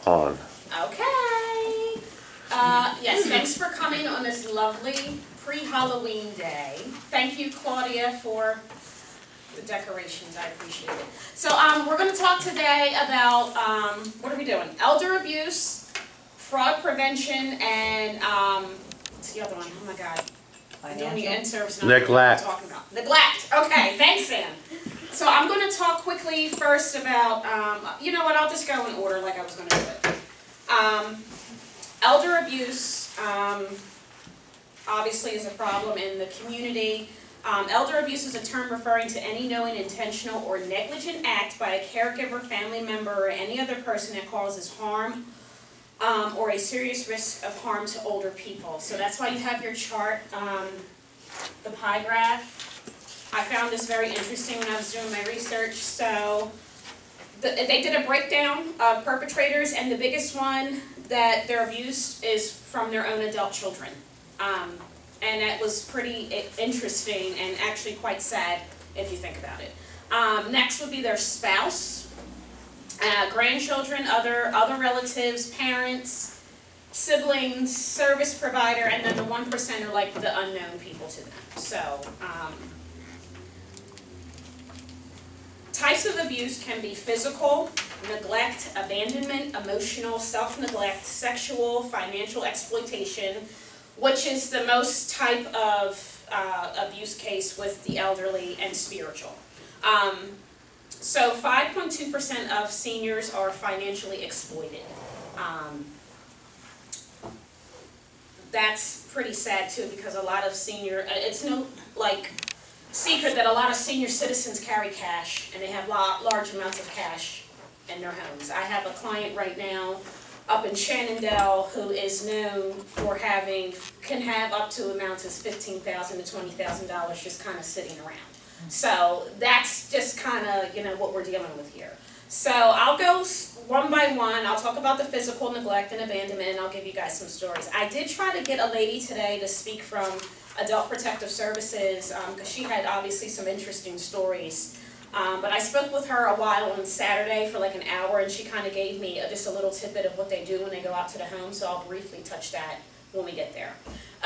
on. Okay. Yes, thanks for coming on this lovely pre-Halloween day. Thank you, Claudia, for the decorations. I appreciate it. So we're going to talk today about, what are we doing? Elder abuse, fraud prevention, and what's the other one? Oh my God. I'm doing the in-service. Neglect. Talking about. Neglect. Okay, thanks, Sam. So I'm going to talk quickly first about, you know what, I'll just go in order like I was going to do it. Elder abuse obviously is a problem in the community. Elder abuse is a term referring to any knowing, intentional, or negligent act by a caregiver, family member, or any other person that causes harm or a serious risk of harm to older people. So that's why you have your chart, the pie graph. I found this very interesting when I was doing my research. So they did a breakdown of perpetrators, and the biggest one that they're abused is from their own adult children. And that was pretty interesting and actually quite sad if you think about it. Next would be their spouse, grandchildren, other relatives, parents, siblings, service provider, and then the 1% are like the unknown people to them. So types of abuse can be physical, neglect, abandonment, emotional, self-neglect, sexual, financial exploitation, which is the most type of abuse case with the elderly, and spiritual. So 5.2% of seniors are financially exploited. That's pretty sad too, because a lot of it's no secret that a lot of senior citizens carry cash, and they have large amounts of cash in their homes. I have a client right now up in Shenandoah who is known for can have up to amounts as $15,000 to $20,000 just kind of sitting around. So that's just kind of, what we're dealing with here. So I'll go one by one. I'll talk about the physical neglect and abandonment, and I'll give you guys some stories. I did try to get a lady today to speak from Adult Protective Services, because she had obviously some interesting stories. But I spoke with her a while on Saturday for like an hour, and she kind of gave me just a little tidbit of what they do when they go out to the home, so I'll briefly touch that when we get there.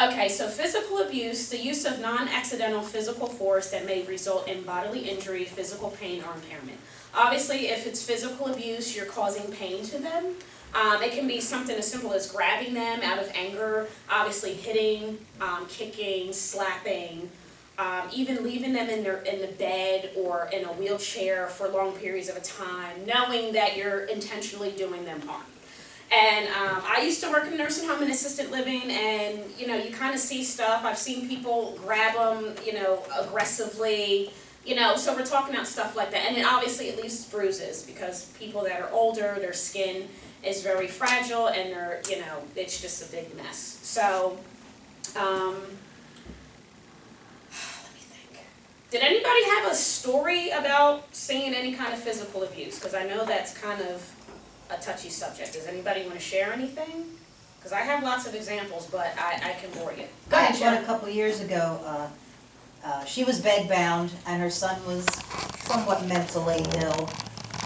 Okay, so physical abuse, the use of non-accidental physical force that may result in bodily injury, physical pain, or impairment. Obviously, if it's physical abuse, you're causing pain to them. It can be something as simple as grabbing them out of anger, obviously hitting, kicking, slapping, even leaving them in the bed or in a wheelchair for long periods of a time, knowing that you're intentionally doing them harm. And I used to work in nursing home and assisted living, and you kind of see stuff. I've seen people grab them, aggressively, so we're talking about stuff like that. And then obviously it leaves bruises, because people that are older, their skin is very fragile, and they're, it's just a big mess. So, let me think. Did anybody have a story about seeing any kind of physical abuse? Because I know that's kind of a touchy subject. Does anybody want to share anything? Because I have lots of examples, but I can bore you. Go ahead, I had Sharon. one a couple years ago. She was bedbound, and her son was somewhat mentally ill,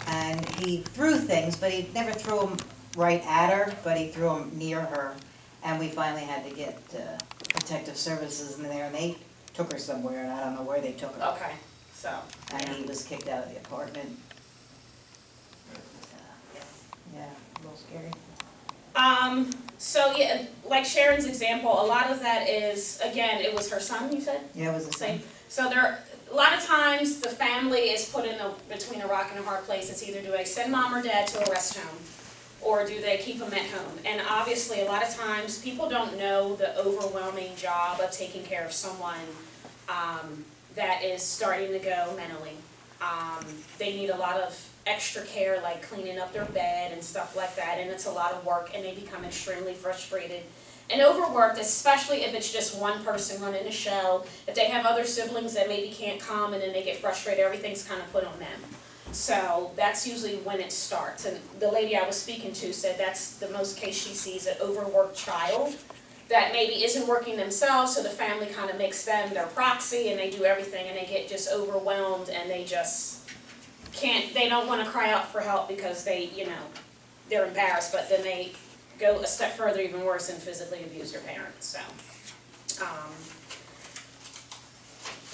and he threw things, but he never threw them right at her, but he threw them near her, and we finally had to get protective services in there, and they took her somewhere, and I don't know where they took her. Okay, so. And he was kicked out of the apartment. Yeah, a little scary. So yeah, like Sharon's example, a lot of that is, again, it was her son, you said? Yeah, it was the same. So a lot of times the family is put in between a rock and a hard place. It's either do they send mom or dad to a rest home, or do they keep them at home? And obviously a lot of times people don't know the overwhelming job of taking care of someone that is starting to go mentally. They need a lot of extra care, like cleaning up their bed and stuff like that, and it's a lot of work, and they become extremely frustrated and overworked, especially if it's just one person running a show. If they have other siblings that maybe can't come, and then they get frustrated, everything's kind of put on them. So that's usually when it starts. And the lady I was speaking to said that's the most case she sees, an overworked child that maybe isn't working themselves, so the family kind of makes them their proxy, and they do everything, and they get just overwhelmed, and they just can't, they don't want to cry out for help because they, they're embarrassed, but then they go a step further, even worse, and physically abuse their parents, so.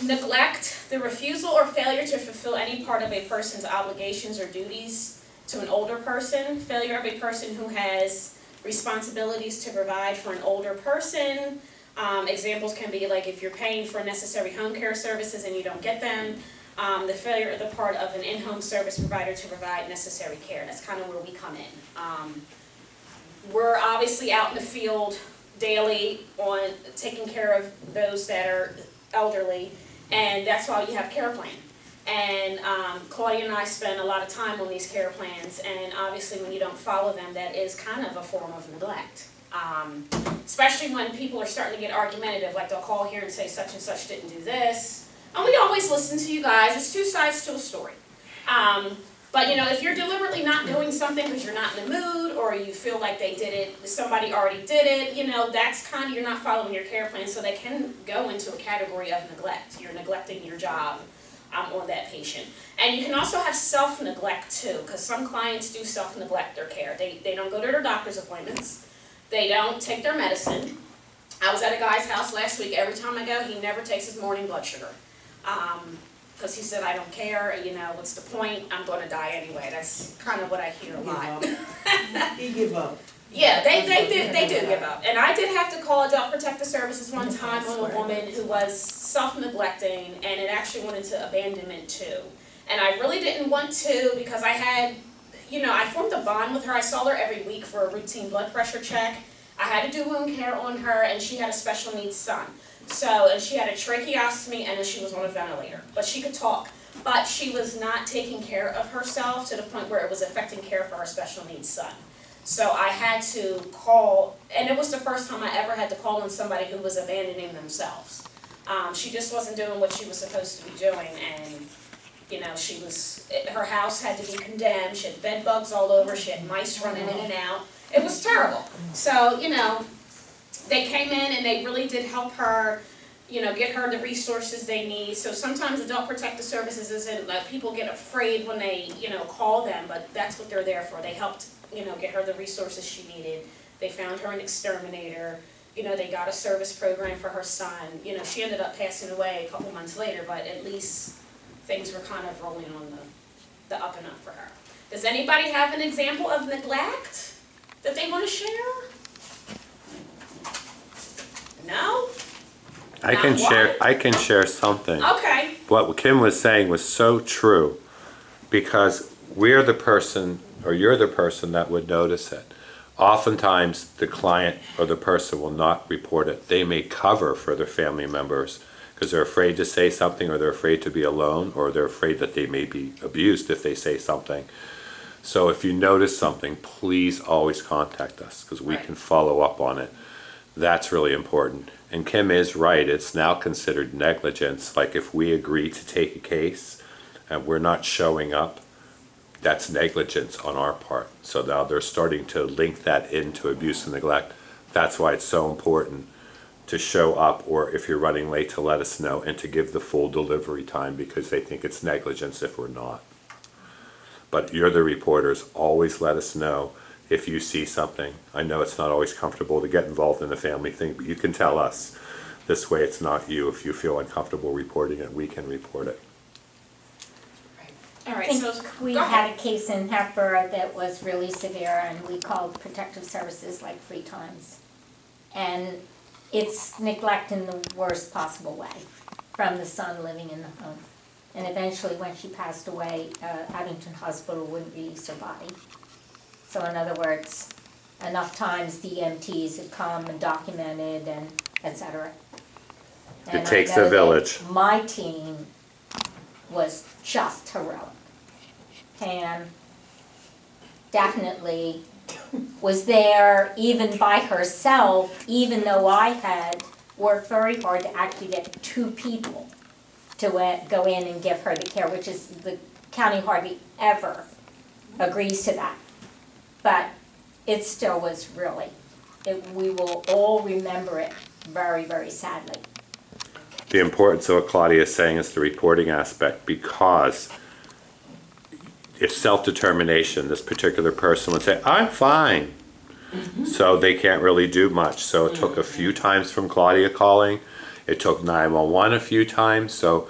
Neglect, the refusal or failure to fulfill any part of a person's obligations or duties to an older person, failure of a person who has responsibilities to provide for an older person. Examples can be like if you're paying for necessary home care services and you don't get them, the failure of the part of an in-home service provider to provide necessary care. That's kind of where we come in. We're obviously out in the field daily on taking care of those that are elderly, and that's why you have care plan. And Claudia and I spend a lot of time on these care plans, and obviously when you don't follow them, that is kind of a form of neglect. Especially when people are starting to get argumentative, like they'll call here and say such and such didn't do this. And we always listen to you guys, it's two sides to a story. But you know, if you're deliberately not doing something because you're not in the mood, or you feel like they did it, somebody already did it, you know, that's kind of, you're not following your care plan, so they can go into a category of neglect. You're neglecting your job on that patient. And you can also have self-neglect too, because some clients do self-neglect their care. They don't go to their doctor's appointments, they don't take their medicine. I was at a guy's house last week, every time I go, he never takes his morning blood sugar. Because he said, I don't care, you know, what's the point, I'm going to die anyway. That's kind of what I hear a lot. He give up. Yeah, they do give up. And I did have to call Adult Protective Services one time on a woman who was self-neglecting, and it actually went into abandonment too. And I really didn't want to, because I had, you know, I formed a bond with her. I saw her every week for a routine blood pressure check. I had to do wound care on her, and she had a special needs son. So, and she had a tracheostomy, and then she was on a ventilator. But she could talk. But she was not taking care of herself to the point where it was affecting care for her special needs son. So I had to call, and it was the first time I ever had to call on somebody who was abandoning themselves. She just wasn't doing what she was supposed to be doing, and you know, her house had to be condemned. She had bed bugs all over. She had mice running in and out. It was terrible. So, you know, they came in and they really did help her, you know, get her the resources they need. So sometimes Adult Protective Services isn't, people get afraid when they, you know, call them, but that's what they're there for. They helped, you know, get her the resources she needed. They found her an exterminator. You know, they got a service program for her son. You know, she ended up passing away a couple months later, but at least things were kind of rolling on the up and up for her. Does anybody have an example of neglect that they want to share? No? I can share something. Okay. What Kim was saying was so true, because we're the person, or you're the person that would notice it. Oftentimes, the client or the person will not report it. They may cover for their family members because they're afraid to say something, or they're afraid to be alone, or they're afraid that they may be abused if they say something. So if you notice something, please always contact us, because we can follow up on it. That's really important. And Kim is right, it's now considered negligence. Like if we agree to take a case and we're not showing up, that's negligence on our part. So now they're starting to link that into abuse and neglect. That's why it's so important to show up, or if you're running late, to let us know and to give the full delivery time, because they think it's negligence if we're not. But you're the reporters, always let us know if you see something. I know it's not always comfortable to get involved in the family thing, but you can tell us. This way it's not you. If you feel uncomfortable reporting it, we can report it. All I right, think so we go ahead. had a case in Hatboro that was really severe, and we called Protective Services like 3 times. And it's neglect in the worst possible way from the son living in the home. And eventually, when she passed away, Abington Hospital wouldn't release her body. So in other words, enough times the EMTs had come and documented and et cetera. It takes a village. My team was just heroic. Pam definitely was there even by herself, even though I had worked very hard to actually get 2 people to go in and give her the care, which is, the county hardly ever agrees to that. But it still was really, we will all remember it very, very sadly. The importance of what Claudia is saying is the reporting aspect, because it's self-determination. This particular person would say, I'm fine. So they can't really do much. So it took a few times from Claudia calling. It took 911 a few times. So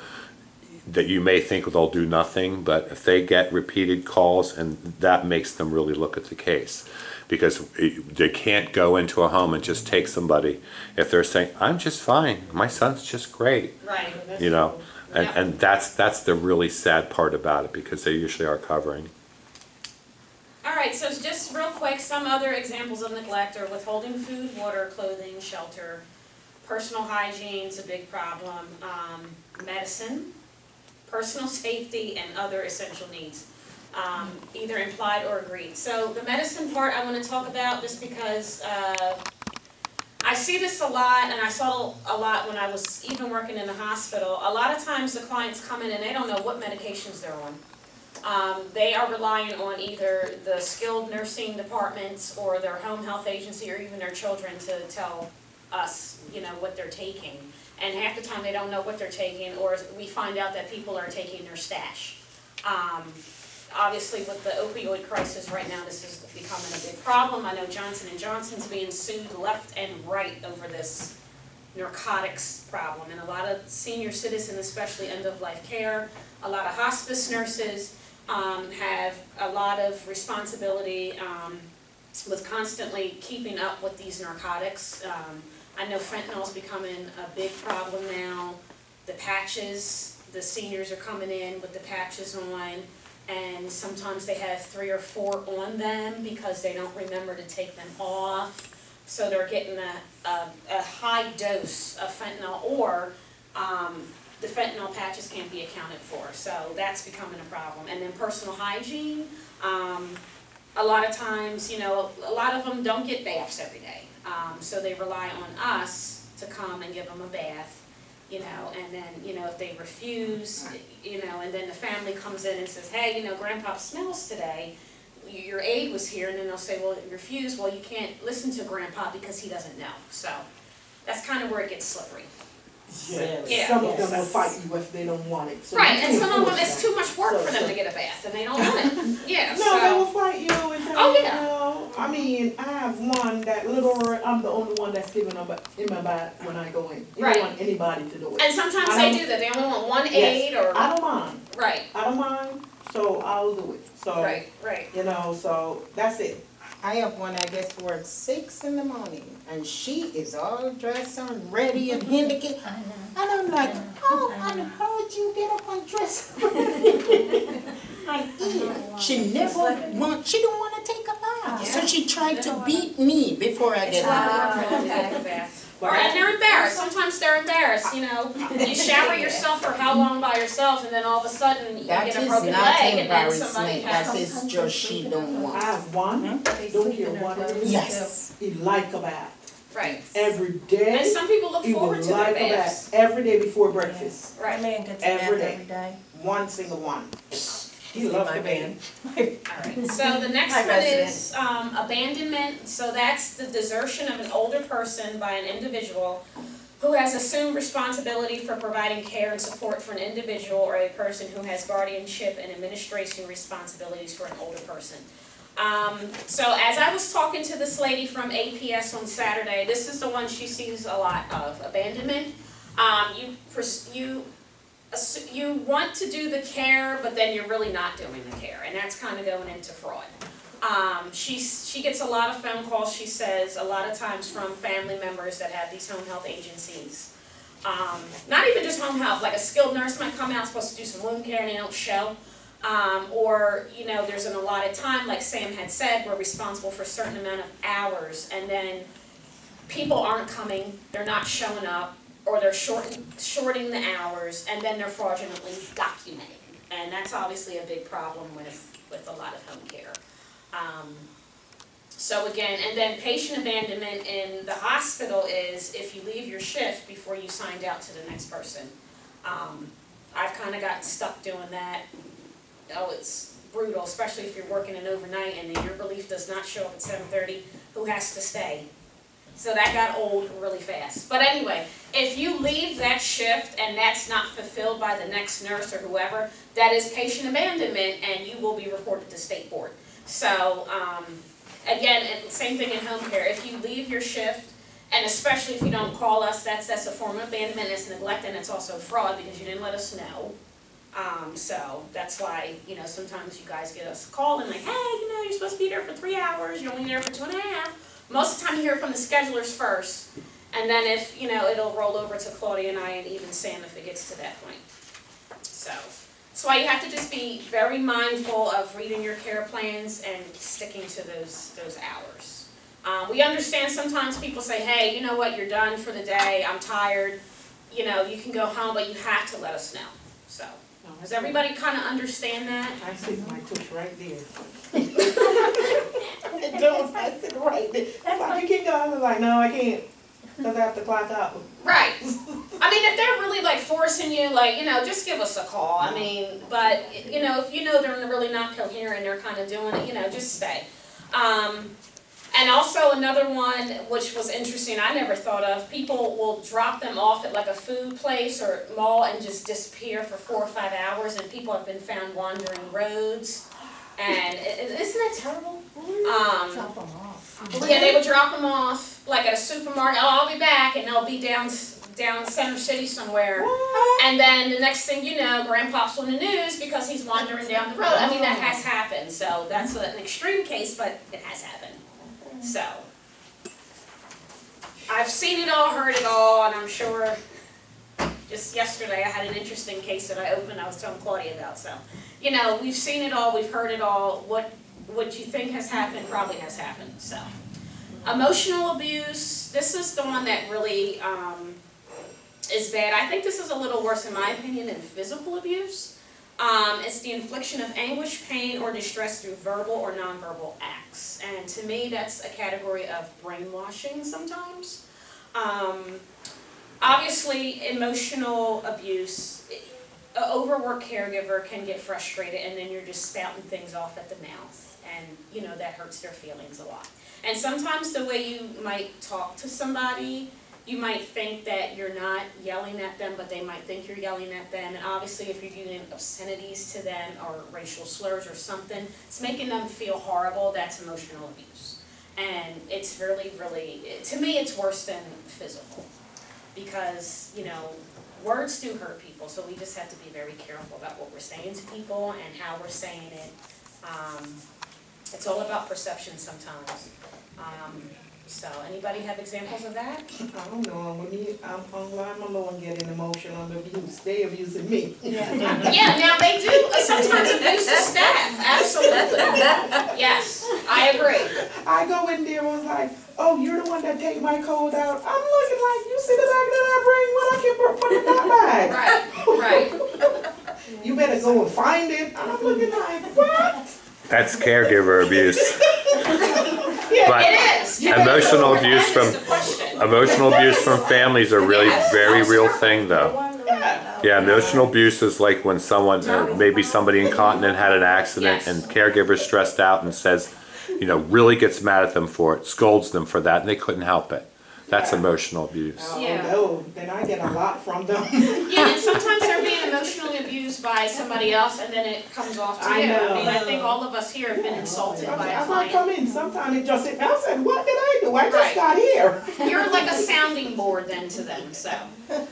that you may think they'll do nothing, but if they get repeated calls, and that makes them really look at the case. Because they can't go into a home and just take somebody if they're saying, I'm just fine, my son's just great, Right. you know? Yeah. And that's the really sad part about it, because they usually are covering. All right, so just real quick, some other examples of neglect are withholding food, water, clothing, shelter. Personal hygiene's a big problem. Medicine, personal safety, and other essential needs, either implied or agreed. So the medicine part I want to talk about just because I see this a lot, and I saw a lot when I was even working in the hospital. A lot of times the clients come in and they don't know what medications they're on. They are relying on either the skilled nursing departments or their home health agency or even their children to tell us, you know, what they're taking. And half the time they don't know what they're taking, or we find out that people are taking their stash. Obviously with the opioid crisis right now, this is becoming a big problem. I know Johnson & Johnson's being sued left and right over this narcotics problem. And a lot of senior citizens, especially end-of-life care, a lot of hospice nurses have a lot of responsibility with constantly keeping up with these narcotics. I know fentanyl's becoming a big problem now. The patches, the seniors are coming in with the patches on, and sometimes they have 3 or 4 on them because they don't remember to take them off. So they're getting a high dose of fentanyl, or the fentanyl patches can't be accounted for. So that's becoming a problem. And then personal hygiene, a lot of times, you know, a lot of them don't get baths every day. So they rely on us to come and give them a bath, you know, and then, you know, if they refuse, you know, and then the family comes in and says, hey, you know, Grandpa smells today, your aide was here, and then they'll say, well, you refuse, well, you can't listen to Grandpa because he doesn't know. So that's kind of where it gets slippery. Yeah. Some of them will fight you if they don't want it. So Right, you and can't some of them, force it's too much work for them to get a bath, and they don't want it. Yeah, No, they will so, fight you and tell Oh, you, yeah. no. I mean, I have one that I'm the only one that's giving them in my bath when I go in. You Right. don't want anybody to do it. and sometimes I they don't- do that, they only want one Yes. aide, or, I don't mind. right, I don't mind, so I'll do it. So, right, right. you know, so that's it. I have one that gets to work 6 in the morning, and she is all dressed and ready and handicapped. I know. And I'm like, oh, I heard you get up and dress ready. And she never she don't want to take a bath. So she tried to beat me before I It's get a lot up. of work for them to take a bath. Or, and they're embarrassed, sometimes they're embarrassed, you know, you shower yourself for how long by yourself, and then all of a sudden you That get a is broken not leg, and then somebody embarrassment, that has. is just she don't I want. have one, don't care what it is. Yes. He like a bath. Right, Every and day, some people look he forward would to their like a baths. bath. Every day before breakfast. Right, Man gets a Every bath day. every day. One single one. He In loves my the van. alright, so the next Hi, one is, abandonment, so that's the desertion of an older person by an individual who has assumed responsibility for providing care and support for an individual or a person who has guardianship and administration responsibilities for an older person. So as I was talking to this lady from APS on Saturday, this is the one she sees a lot of, abandonment. You want to do the care, but then you're really not doing the care, and that's kind of going into fraud. She gets a lot of phone calls, she says, a lot of times from family members that have these home health agencies. Not even just home health, like a skilled nurse might come out, supposed to do some wound care, and they don't show. Or, you know, there's an allotted time, like Sam had said, we're responsible for a certain amount of hours, and then people aren't coming, they're not showing up, or they're shorting the hours, and then they're fraudulently documenting. And that's obviously a big problem with a lot of home care. So again, and then patient abandonment in the hospital is if you leave your shift before you signed out to the next person. I've kind of gotten stuck doing that. Oh, it's brutal, especially if you're working an overnight and your relief does not show up at 7:30. Who has to stay? So that got old really fast. But anyway, if you leave that shift and that's not fulfilled by the next nurse or whoever, that is patient abandonment and you will be reported to state board. So, again, same thing in home care. If you leave your shift, and especially if you don't call us, that's a form of abandonment, it's neglect, and it's also fraud because you didn't let us know. So that's why, sometimes you guys get us a call and like, hey, you're supposed to be there for 3 hours, you're only there for 2.5. Most of the time you hear from the schedulers first, and then if, it'll roll over to Claudia and I and even Sam if it gets to that point. So, that's why you have to just be very mindful of reading your care plans and sticking to those hours. We understand sometimes people say, hey, you know what, you're done for the day, I'm tired, you can go home, but you have to let us know. So, does everybody kind of understand that? I see my tush right there. I sit right there. That's like, you can go. I'm like, no, I can't. Because I have to clock out. Right. I mean, if they're really like forcing you, just give us a call. I mean, but, if they're really not coherent, they're kind of doing it, just stay. And also another one, which was interesting, I never thought of, people will drop them off at like a food place or mall and just disappear for 4 or 5 hours, and people have been found wandering roads. And isn't that terrible? Drop them off. Yeah, they would drop them off, like at a supermarket, oh, I'll be back, and they'll be down Center City somewhere. And then the next thing you know, Grandpa's on the news because he's wandering down the road. I mean, that has happened, so that's an extreme case, but it has happened. So, I've seen it all, heard it all, and I'm sure just yesterday I had an interesting case that I opened, I was telling Claudia about. So, we've seen it all, we've heard it all. What you think has happened probably has happened. So, emotional abuse, this is the one that really is bad. I think this is a little worse in my opinion than physical abuse. It's the infliction of anguish, pain, or distress through verbal or nonverbal acts. And to me, that's a category of brainwashing sometimes. Obviously, emotional abuse, an overworked caregiver can get frustrated and then you're just spouting things off at the mouth. And, that hurts their feelings a lot. And sometimes the way you might talk to somebody, you might think that you're not yelling at them, but they might think you're yelling at them. And obviously, if you're using obscenities to them or racial slurs or something, it's making them feel horrible. That's emotional abuse. And it's really, really, to me, it's worse than physical. Because, words do hurt people, so we just have to be very careful about what we're saying to people and how we're saying it. It's all about perception sometimes. So, anybody have examples of that? I don't know. When I'm online alone getting emotional abuse, they abusing me. Yeah, now they do sometimes abuse the staff. Absolutely. Yes, I agree. I go in there and was like, oh, you're the one that take my cold out. I'm looking like, you see the bag that I bring? What I can put in that bag? Right. You better go and find it. I'm looking like, what? That's caregiver abuse. But It is. emotional abuse That is the question. emotional abuse from families are really very real thing though. Yeah, emotional abuse is like when someone, maybe somebody incontinent had an accident and caregiver's stressed out and says, really gets mad at them for it, scolds them for that, and they couldn't help it. That's emotional abuse. Oh, Yeah. no, then I get a lot from them. Yeah, and sometimes they're being emotionally abused by somebody else, and then it comes off to I you. know. I mean, I think all of us here have been insulted by a As I come client. in, sometimes it just sit down and said, what did I do? I just Right. got here. You're like a sounding board then to them, so.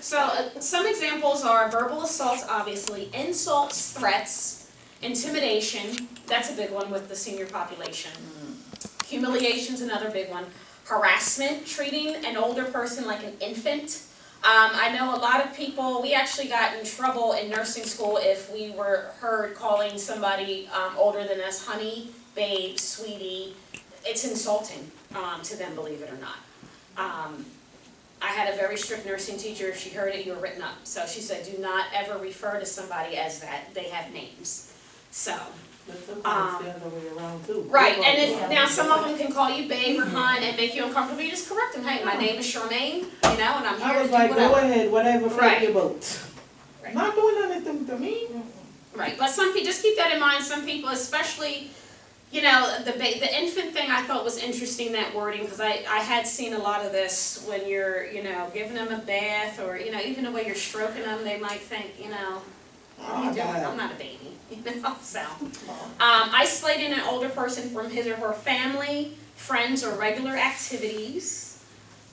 Some examples are verbal assaults, obviously, insults, threats, intimidation, that's a big one with the senior population. Humiliation's another big one. Harassment, treating an older person like an infant. I know a lot of people, we actually got in trouble in nursing school if we were heard calling somebody older than us honey, babe, sweetie. It's insulting to them, believe it or not. I had a very strict nursing teacher. If she heard it, you were written up. So she said, do not ever refer to somebody as that. They have names. So. But sometimes the other way around too. Right, and if, now some of them can call you babe or hun and make you uncomfortable, you just correct them, hey, my name is Charmaine, and I'm here I to was do like, go whatever. ahead, whatever, float Right. your boat. Right. Not doing anything to me. Right, but some people, just keep that in mind, some people, especially You know, the infant thing I thought was interesting, that wording, because I had seen a lot of this when you're, you know, giving them a bath, or, you know, even the way you're stroking them, they might think, you know, what are you doing? I'm not a baby, you know, so. Isolating an older person from his or her family, friends, or regular activities.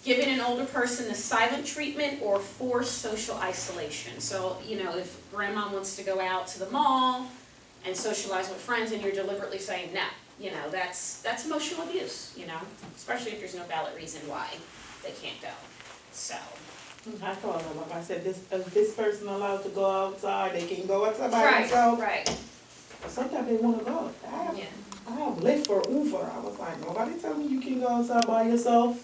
Giving an older person the silent treatment or forced social isolation. So, you know, if grandma wants to go out to the mall and socialize with friends, and you're deliberately saying no, you know, that's emotional abuse, you know, especially if there's no valid reason why they can't go. So, I told them, like I said, this person allowed to go outside, they can go outside by themselves. right, But sometimes they wanna go. yeah. I have Lyft or Uber, I was like, nobody tell me you can go outside by yourself.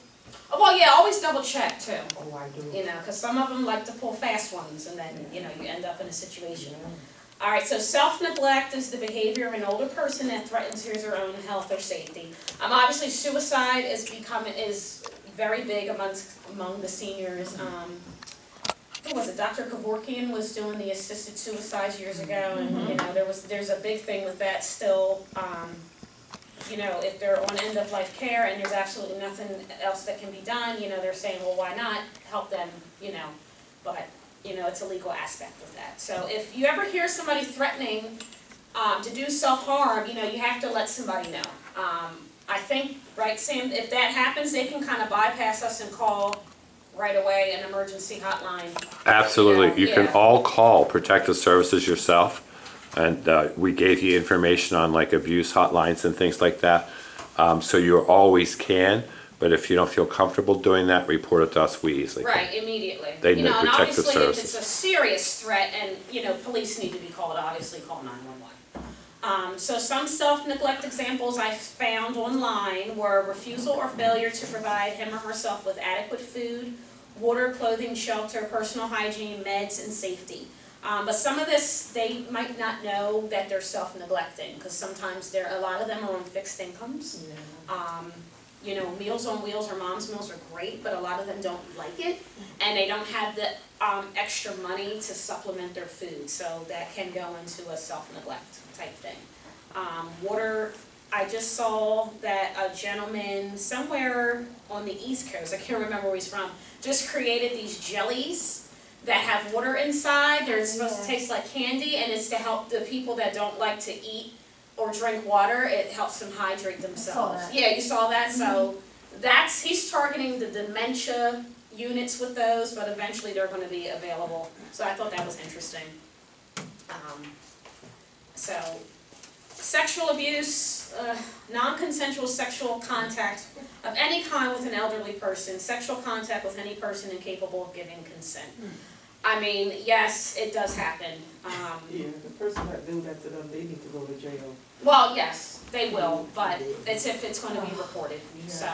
Oh, well, yeah, always double check too, Oh, I do. you know, because some of them like to pull fast ones, and then, you know, you end up in a situation. All right, so self-neglect is the behavior of an older person that threatens his or her own health or safety. Obviously, suicide is very big among the seniors. Who was it? Dr. Kevorkian was doing the assisted suicides years ago, and you know, there's a big thing with that still. You know, if they're on end-of-life care and there's absolutely nothing else that can be done, you know, they're saying, well, why not help them, you know, but, you know, it's a legal aspect of that. So if you ever hear somebody threatening to do self-harm, you know, you have to let somebody know. I think, right, Sam, if that happens, they can kind of bypass us and call right away an emergency hotline. Absolutely. You can Yeah. all call Protective Services yourself. And we gave you information on like abuse hotlines and things like that. So you always can, but if you don't feel comfortable doing that, report it to us, we easily can. Right, immediately. They You know, and Protective obviously, if it's Services. a serious threat and, you know, police need to be called, obviously call 911. So some self-neglect examples I found online were refusal or failure to provide him or herself with adequate food, water, clothing, shelter, personal hygiene, meds, and safety. But some of this, they might not know that they're self-neglecting, because sometimes a lot of them are on fixed incomes. You know, Meals on Wheels or Mom's Meals are great, but a lot of them don't like it, and they don't have the extra money to supplement their food, so that can go into a self-neglect type thing. Water, I just saw that a gentleman somewhere on the East Coast, I can't remember where he's from, just created these jellies that have water inside. They're supposed to taste like candy, and it's to help the people that don't like to eat or drink water. It helps them hydrate themselves. that. Yeah, you saw that? So he's targeting the dementia units with those, but eventually they're gonna be available. So I thought that was interesting. So, sexual abuse, non-consensual sexual contact of any kind with an elderly person, sexual contact with any person incapable of giving consent. I mean, yes, it does happen. Yeah, the person that do that to them, they need to go to jail. Well, yes, they will, but it's if it's gonna be reported, so.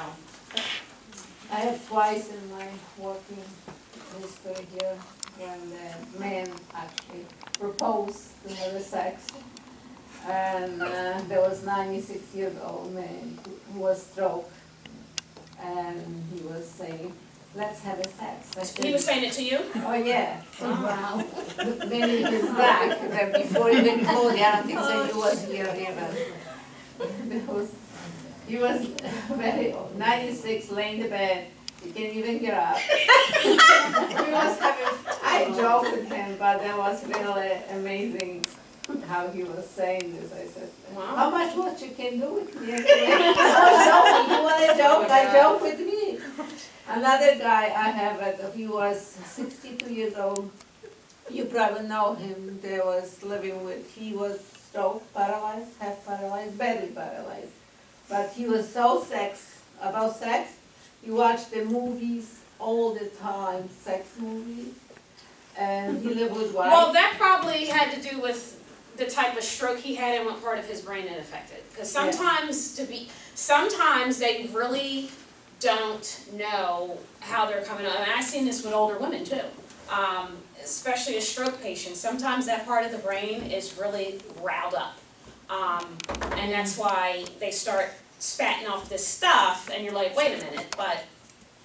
I have twice in my working history here when the man actually proposed to have sex. And there was 96-year-old man who was stroke. And he was saying, let's have a sex. I said, He was saying it to you? oh yeah. Wow. Then he was back, then before even told the other things, and he was here even. He was very old, 96, laying in the bed, he can't even get up. I joked with him, but that was really amazing how he was saying this. I said, how much what you can do with me? Oh, no, you want to joke? I joke with me. Another guy I have, he was 62 years old. You probably know him. He was stroke, paralyzed, half paralyzed, badly paralyzed. But he was so about sex. He watched the movies all the time, sex movies. And he lived with wife. Well, that probably had to do with the type of stroke he had and what part of his brain it affected. Because sometimes they really don't know how they're coming up. And I've seen this with older women too, especially a stroke patient. Sometimes that part of the brain is really riled up. And that's why they start spatting off this stuff, and you're like, wait a minute, but...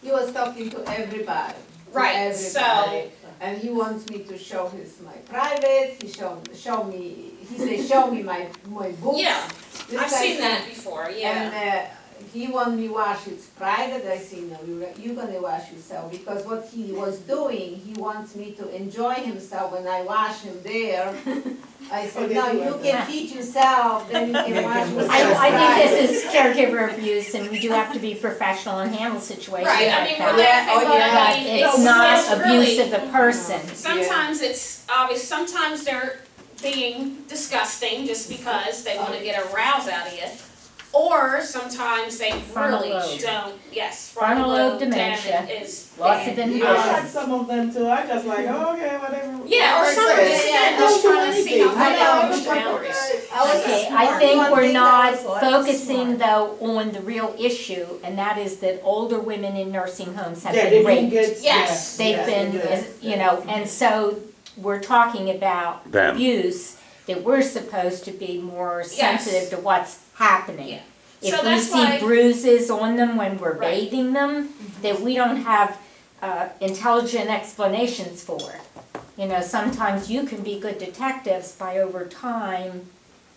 He was talking to everybody. Right, so- everybody. And he wants me to show my private, he show me, he said, show me my books. Yeah, This I've I seen said, that before, yeah. And he want me wash his private, I say, no, you're gonna wash yourself, because what he was doing, he wants me to enjoy himself when I wash him there. I said, they no, do you like can that. feed yourself, then you can wash yourself. I think this is caregiver abuse, and we do have to be professional and handle situations Right, I like mean, that. we're laughing, oh, but yeah. I mean, It's it's not abuse really, of the person. sometimes it's obvious, sometimes they're being disgusting just because they wanna get a rouse out of you. Or sometimes they Frontal really lobe. don't, yes, Frontal lobe damage dementia. is Loss of bad. I inhibition. had some of them too, I just like, oh, okay, whatever. Yeah, or Like some I are said, just, yeah, just don't do trying to see how anything. far I they know. push boundaries. I was Okay, smart. I think One we're thing not that was focusing smart. though on the real issue, and that is that older women in nursing homes have Yeah, been they do raped. get, Yes. They've yeah, been, yeah. you know, and so we're talking about Them. abuse, that we're supposed to be more Yes. sensitive to what's happening. Yeah. If So we that's see why- bruises on them when we're Right. bathing them, that we don't have intelligent explanations for. You know, sometimes you can be good detectives by over time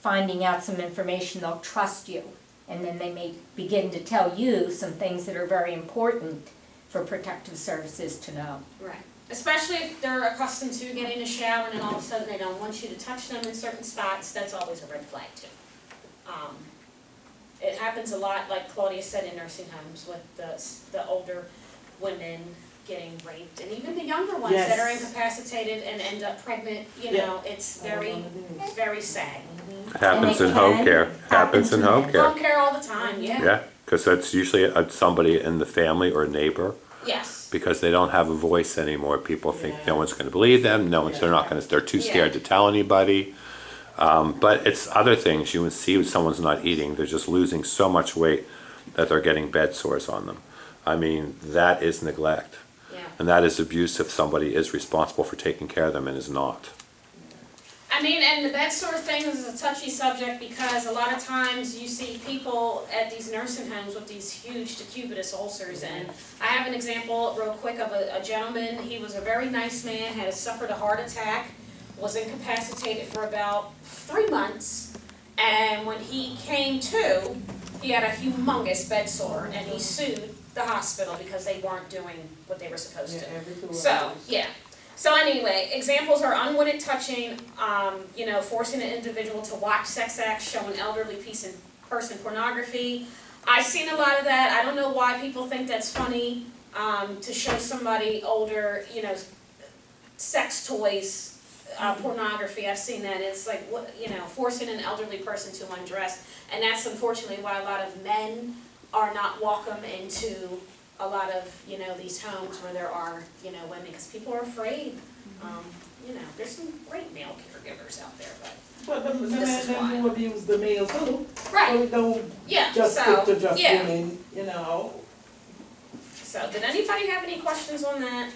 finding out some information, they'll trust you. And then they may begin to tell you some things that are very important for protective services to know. Right, especially if they're accustomed to getting a shower and then all of a sudden they don't want you to touch them in certain spots, that's always a red flag too. It happens a lot, like Claudia said, in nursing homes with the older women getting raped, and even the younger ones that are Yes. incapacitated and end up pregnant, you Yeah. know, it's very sad. It happens And in it home can care, happens in happen to home men. care. Home care all the time, yeah, Yeah, because that's usually somebody in the family or neighbor, yes, because they don't have a voice anymore. People think no one's gonna believe them, they're not gonna, they're too scared to tell anybody. But it's other things you would see when someone's not eating, they're just losing so much weight that they're getting bed sores on them. I mean, that is neglect. yeah. And that is abuse if somebody is responsible for taking care of them and is not. I mean, and that sort of thing is a touchy subject because a lot of times you see people at these nursing homes with these huge decubitus ulcers. And I have an example real quick of a gentleman, he was a very nice man, had suffered a heart attack, was incapacitated for about 3 months. And when he came to, he had a humongous bed sore and he sued the hospital because they weren't doing what they were supposed to. So, yeah. So anyway, examples are unwanted touching, you know, forcing an individual to watch sex acts, showing elderly person pornography. I've seen a lot of that. I don't know why people think that's funny, to show somebody older, you know, sex toys, pornography. I've seen that. It's like, what, you know, forcing an elderly person to undress. And that's unfortunately why a lot of men are not welcome into a lot of, you know, these homes where there are, you know, women, because people are afraid. You know, there's some great male caregivers out there, but. But the This is men why. then do abuse the males too, so Right, we don't yeah, just so, stick to just yeah. women, you know. So, did anybody have any questions on that?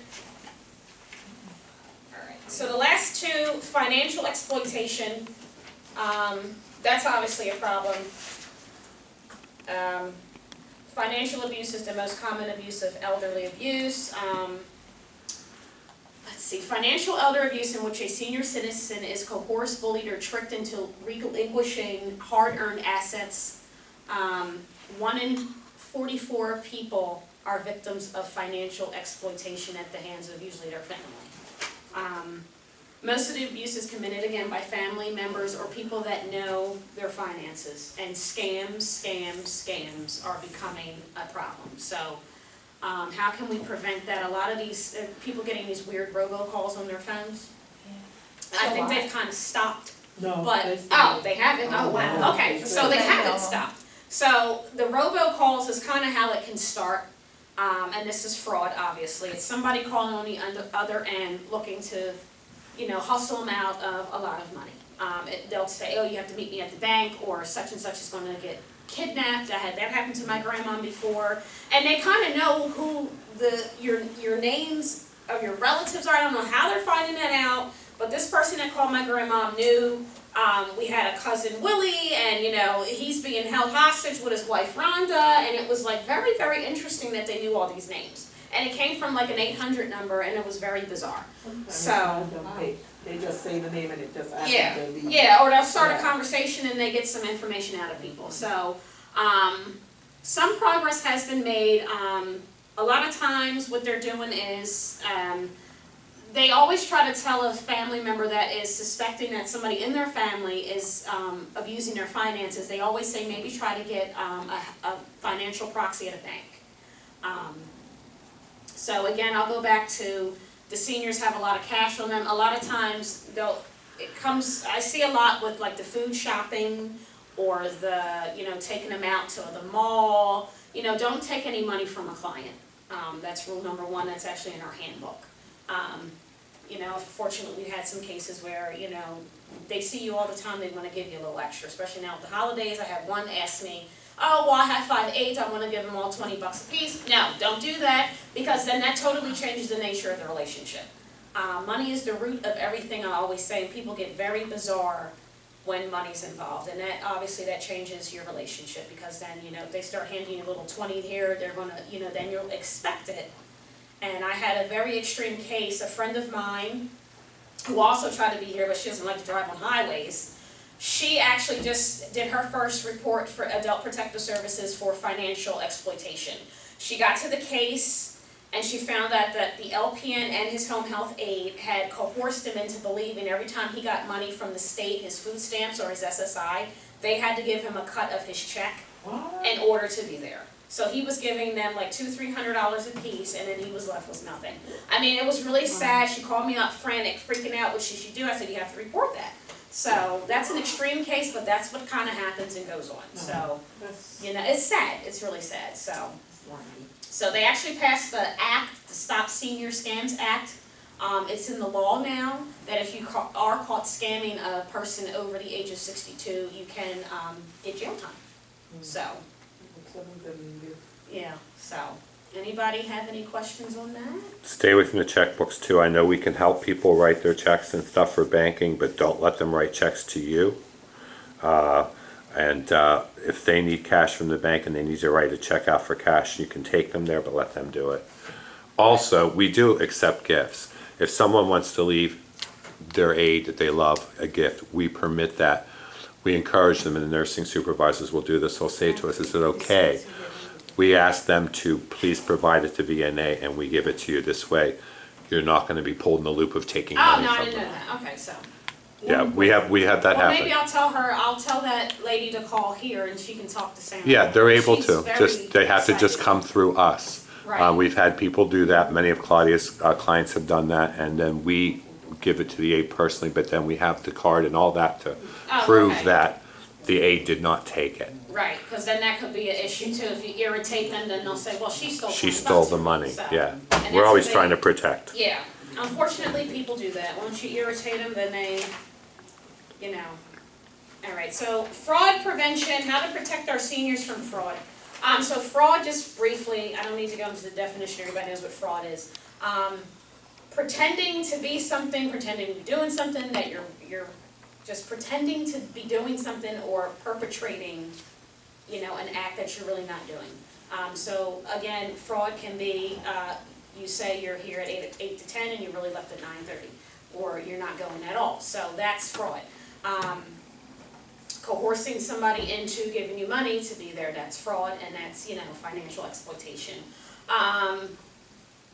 Alright, so the last two, financial exploitation, that's obviously a problem. Financial abuse is the most common abuse of elderly abuse. Let's see, financial elder abuse in which a senior citizen is coerced, bullied, or tricked into relinquishing hard-earned assets. 1 in 44 people are victims of financial exploitation at the hands of usually their family. Most of the abuse is committed again by family members or people that know their finances. And scams are becoming a problem. So how can we prevent that? A lot of these people getting these weird robocalls on their phones. I think they've kind of stopped. No. But, they haven't? Oh, wow, okay, so they haven't stopped. So the robocalls is kind of how it can start, and this is fraud, obviously. It's somebody calling on the other end looking to, you know, hustle them out of a lot of money. They'll say, oh, you have to meet me at the bank, or such and such is going to get kidnapped. I had that happen to my grandma before. And they kind of know who your names of your relatives are. I don't know how they're finding that out, but this person that called my grandma knew. We had a cousin, Willie, and, you know, he's being held hostage with his wife, Rhonda, and it was, like, very, very interesting that they knew all these names. and it came from like an 800 number, and it was very bizarre. So. They just say the name and it just happens Yeah, to be. yeah, or they'll start a Yeah. conversation and they get some information out of people. So, some progress has been made. A lot of times what they're doing is, they always try to tell a family member that is suspecting that somebody in their family is abusing their finances. They always say maybe try to get a financial proxy at a bank. So again, I'll go back to the seniors have a lot of cash on them. A lot of times I see a lot with like the food shopping or taking them out to the mall. Don't take any money from a client. That's rule number one. That's actually in our handbook. Fortunately, we've had some cases where, they see you all the time, they want to give you a little extra, especially now with the holidays. I had one ask me, oh, well, I have 5 aides, I want to give them all $20 a piece. No, don't do that, because then that totally changes the nature of the relationship. Money is the root of everything, I always say, and people get very bizarre when money's involved, and obviously that changes your relationship, because then, if they start handing you a little 20 here, they're going to, then you'll expect it. And I had a very extreme case, a friend of mine, who also tried to be here, but she doesn't like to drive on highways. She actually just did her first report for Adult Protective Services for financial exploitation. She got to the case, and she found out that the LPN and his home health aide had coerced him into believing every time he got money from the state, his food stamps or his SSI, they had to give him a cut of his check in order to be there. So he was giving them like $200-300 a piece, and then he was left with nothing. I mean, it was really sad. She called me up frantic, freaking out. What should she do? I said, you have to report that. So that's an extreme case, but that's what kind of happens and goes on. So, it's sad. It's really sad. So they actually passed the act, the Stop Senior Scams Act. It's in the law now that if you are caught scamming a person over the age of 62, you can get jail time. So. Yeah, so, anybody have any questions on that? Stay away from the checkbooks too. I know we can help people write their checks and stuff for banking, but don't let them write checks to you. If they need cash from the bank and they need to write a check out for cash, you can take them there, but let them do it. Also, we do accept gifts. If someone wants to leave their aide that they love a gift, we permit that. We encourage them, and the nursing supervisors will do this. They'll say to us, is it okay? We ask them to please provide it to VNA, and we give it to you. This way, you're not going to be pulled in the loop of taking money Oh, no, I from didn't know them. that. Okay, so. Yeah, we have that Well, happen. maybe I'll tell that lady to call here and she can talk to Sam. Yeah, they're able She's to. very They have to just excited. come through us. Right. We've had people do that. Many of Claudia's clients have done that, and then we give it to the aide personally, but then we have the card and all that to prove okay. that the aide did not take it. Right, because then that could be an issue too. If you irritate them, then they'll say, well, she stole She $20 stole the from me, money, so. yeah. And We're that's always the trying to thing. protect. Yeah, unfortunately, people do that. Once you irritate them, then they, All right, so fraud prevention, how to protect our seniors from fraud. So fraud, just briefly, I don't need to go into the definition, everybody knows what fraud is. Pretending to be something, pretending to be doing something, that you're just pretending to be doing something or perpetrating, an act that you're really not doing. So again, fraud can be, you say you're here at 8 to 10 and you really left at 9:30, or you're not going at all. So that's fraud. Coercing somebody into giving you money to be there, that's fraud, and that's, financial exploitation.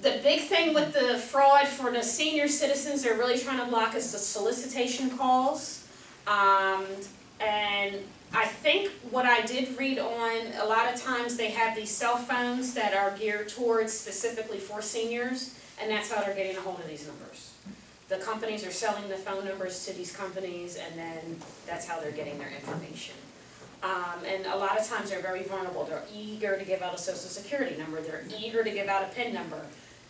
The big thing with the fraud for the senior citizens they're really trying to block is the solicitation calls. And I think what I did read on, a lot of times they have these cell phones that are geared towards specifically for seniors, and that's how they're getting a hold of these numbers. The companies are selling the phone numbers to these companies, and then that's how they're getting their information. And a lot of times they're very vulnerable. They're eager to give out a social security number. They're eager to give out a PIN number.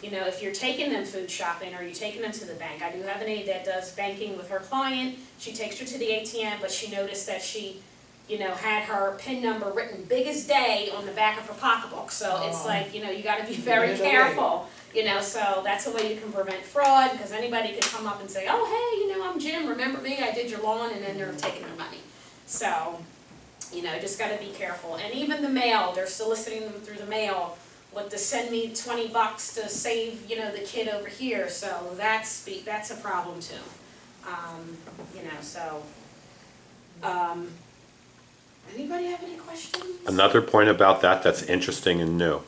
If you're taking them food shopping or you're taking them to the bank, I do have an aide that does banking with her client. She takes her to the ATM, but she noticed that she, had her PIN number written big as day on the back of her pocketbook. So it's like, you gotta be very careful. So that's a way you can prevent fraud, because anybody could come up and say, oh, hey, I'm Jim, remember me, I did your lawn, and then they're taking their money. So, just gotta be careful. And even the mail, they're soliciting them through the mail with the send me $20 to save, you know, the kid over here, so that's a problem too. You know, so, anybody have any questions? Another point about that that's interesting and new.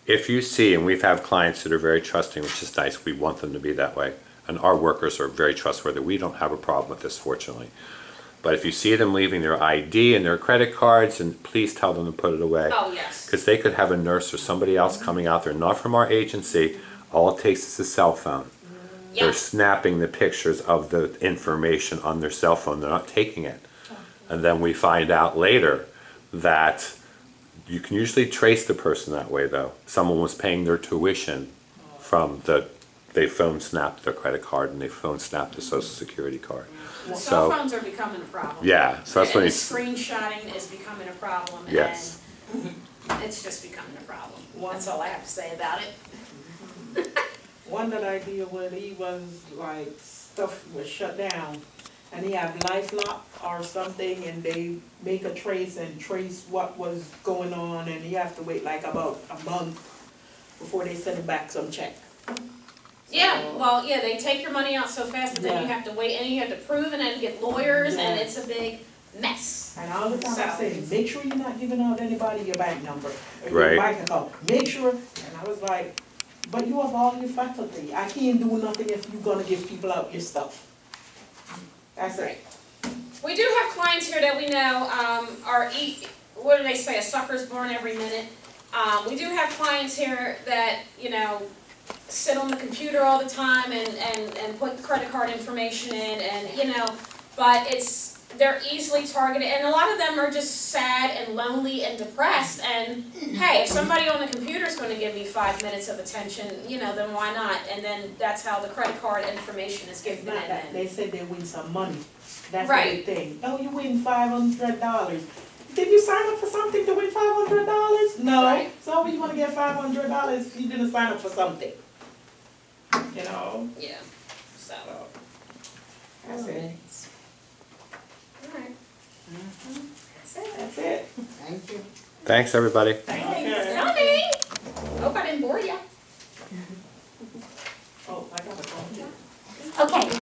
If you see, and we've had clients that are very trusting, which is nice, we want them to be that way, and our workers are very trustworthy. We don't have a problem with this, fortunately. But if you see them leaving their ID and their credit cards, and please tell them to put it away. Oh, yes. Because they could have a nurse or somebody else coming out there, not from our agency, all it takes is a cell phone. Yeah. They're snapping the pictures of the information on their cell phone, they're not taking it. And then we find out later that you can usually trace the person that way though. Someone was paying their tuition from they phone snapped their credit card and they phone snapped the social security card. The So- cell phones are becoming a problem. Yeah, so that's when And he's, screenshotting is becoming a problem, Yes. and it's just becoming a problem. One- That's all I have to say about it. One that I deal with, he was like, stuff was shut down, and he have LifeLock or something, and they make a trace and trace what was going on, and you have to wait like about a month before they send back some check. Yeah, well, yeah, they take your money out so fast, but then you Yeah. have to wait, and you have to prove, and then get lawyers, and Yeah. it's a big mess. And all the time I So- say, make sure you're not giving out anybody your bank number or Right. your bank account. Make sure, and I was like, but you have all your faculty. I can't do nothing if you're gonna give people out your stuff. That's it. We do have clients here that we know, what do they say, a sucker's born every minute. We do have clients here that, you know, sit on the computer all the time and put credit card information in and, you know, but they're easily targeted, and a lot of them are just sad and lonely and depressed, and hey, if somebody on the computer is gonna give me 5 minutes of attention, you know, then why not? And then that's how the credit card information is It's given not that, in. they said they win some money. That's the Right. big thing. Oh, you win $500. Did you sign up for something to win $500? No. Right. So you wanna get $500 if you didn't sign up for something? You know? Yeah, so, So, that's it. alright. That's it. That's it. Thank you. thanks, everybody. Thanks, Tommy. Hope I didn't bore ya. Oh, I got a phone. Okay,